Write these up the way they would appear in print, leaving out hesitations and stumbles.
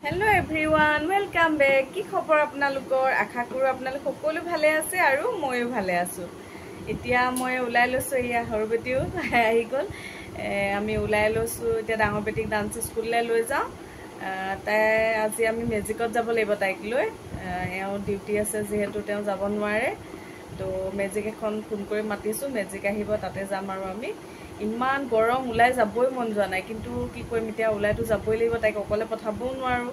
Hello everyone, welcome back. কি খবৰ আপোনালোকৰ? আশা কৰো আপোনালোক সকলো ভালে আছে আৰু ময়ো ভালে আছো। এতিয়া মই ওলাই লৈছো ইয়া হৰবেটিও আহি গল। আমি ওলাই লৈছো এতিয়া ডাঙৰ বেটিক ডান্স স্কুললে লৈ যাও। তাই আজি আমি মেজিকত যাব লাগিব তাইক লৈ। এও ডিউটি আছে যেহেতু তেও যাব নোৱাৰে। তো মেজিক এখন ফোন কৰি মাতিছো, মেজিক আহিব তাতে যাম আৰু আমি। ইমান গৰম ওলাই যাবই মন যোৱা নাই, কিন্তু কি কৰিম এতিয়া ওলাইতো যাবই লাগিব, তাইক অকলে পঠাবও নোৱাৰো।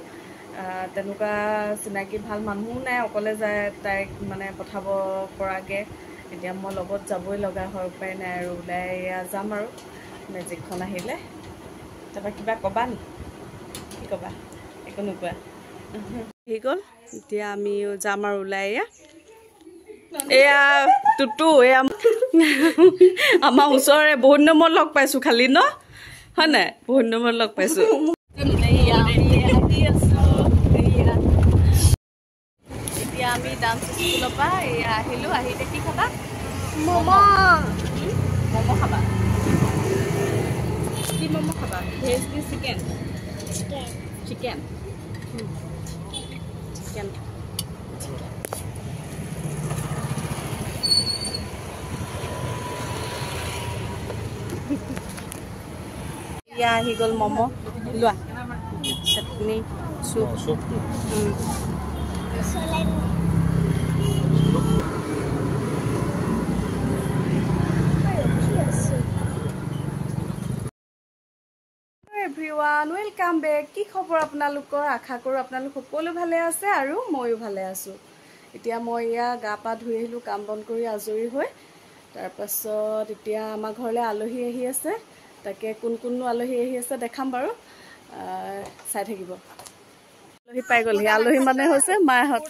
তেনেকুৱা চিনাকি ভাল মানুহো নাই অকলে যায় তাইক মানে পঠাব পৰাকে। এতিয়া মই লগত যাবই লগা হয়, উপায় নাই আৰু ওলাই যাম আৰু মেজিকখন আহিলে। তাৰপৰা কিবা ক'বা নি? কি ক'বা? একো নোকোৱা? আহি গ'ল, এতিয়া আমি যাম আৰু ওলাই। এয়া টুটু এয়া আমাৰ ওচৰৰে বহুত নম্বৰ লগ পাইছো খালি ন, হয় নাই? বহুত নম্বৰ লগ পাইছো। এতিয়া আমি ডান্স স্কুলৰ পৰা এয়া আহিলো। আহিলে কি খাবা? ম'ম' খাবা? কি ম'ম' খাবা? ভেজ নে চিকেন? চিকেন। ইয়া আহি গ'ল ম'ম' লোৱা, chutney soup. Everyone, welcome back. কি খবৰ আপোনালোকৰ? আশা কৰো আপোনালোক সকলো ভালে আছে আৰু ময়ো ভালে আছো। এতিয়া মই ইয়া গা পা ধুই আহিলো, কাম বন কৰি আজৰি হৈ। তাৰপাছত এতিয়া আমাৰ ঘৰলৈ আলহী আহি আছে। তাকে কোন আলহী আহি আছে দেখাম বাৰু, চাই থাকিব। আলহী পাই গ'লহি। আলহী মানে হৈছে মাহঁত।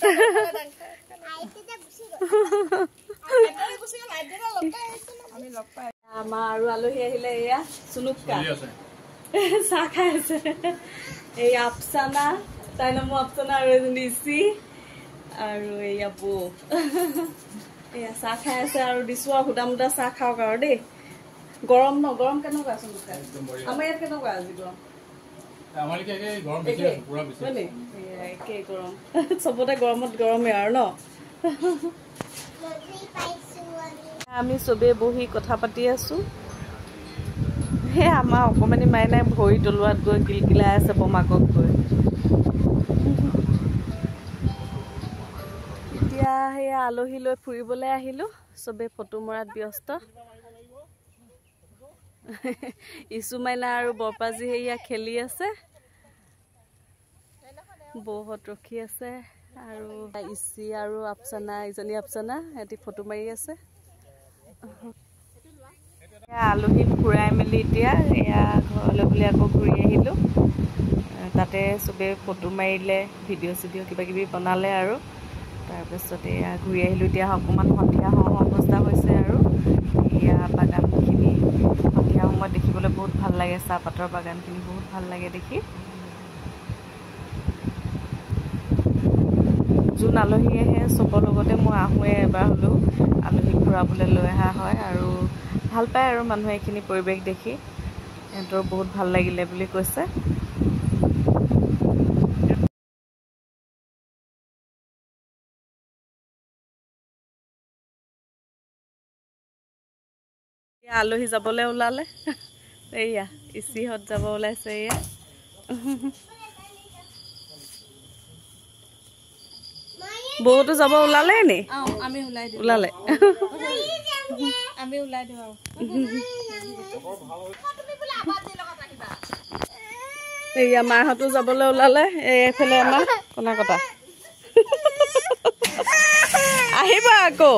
আমাৰ আৰু আলহী আহিলে। এয়া চুনুকা চাহ খাই আছে। এই আফচানা, তাই নামো আফচানা, আৰু এজনী ইচি, আৰু এয়া বৌ। এয়া চাহ খাই আছে আৰু দিছো আৰু সুদা মুদা চাহ খাওক আৰু দেই। গৰম ন? গৰম কেনেকুৱা চুনুকা? আমাৰ ইয়াত কেনেকুৱা আজি গৰম? একেই গৰম, চবতে গৰমত গৰমে আৰু ন। আমি চবেই বহি কথা পাতি আছো। আমাৰ অকমানি মাইনাই ভৰি তলুৱাত গৈ গিলগিলাই আছে বমাকক গৈ। এতিয়া সেয়া আলহী লৈ ফুৰিবলৈ আহিলো, চবে ফটো মৰাত ব্যস্ত। ইছু মাইনা আৰু বৰপাজি সেয়া খেলি আছে, বৌহত ৰখি আছে, আৰু ইচি আৰু আফচানা, ইজনী আফচানা, সিহঁতি ফটো মাৰি আছে। আলহীক ফুৰাই মেলি এতিয়া এয়া ঘৰলৈ বুলি আকৌ ঘূৰি আহিলো। তাতে চবে ফটো মাৰিলে, ভিডিঅ' চিডিঅ' কিবা কিবি বনালে আৰু তাৰপিছত এয়া ঘূৰি আহিলো। এতিয়া অকণমান সন্ধিয়া অৱস্থা হৈছে আৰু এয়া বাগানখিনি সন্ধিয়া সময়ত দেখিবলৈ বহুত ভাল লাগে। চাহপাতৰ বাগানখিনি বহুত ভাল লাগে দেখি। যোন আলহী আহে চবৰ লগতে মই আহোঁৱে, এবাৰ হ'লেও আলহীক ফুৰাবলৈ লৈ অহা হয় আৰু ভাল পায় আৰু মানুহে এইখিনি পৰিৱেশ দেখি। সিহঁতৰ বহুত ভাল লাগিলে বুলি কৈছে। আলহী যাবলৈ ওলালে। এয়া ইচিহঁত যাব ওলাইছে। এয়া বহুতো যাব ওলালে নি? ওলালে। এয়া মাহঁতো যাবলৈ ওলালে। এইফালে আমাৰ কনা কটা আহিবা আকৌ।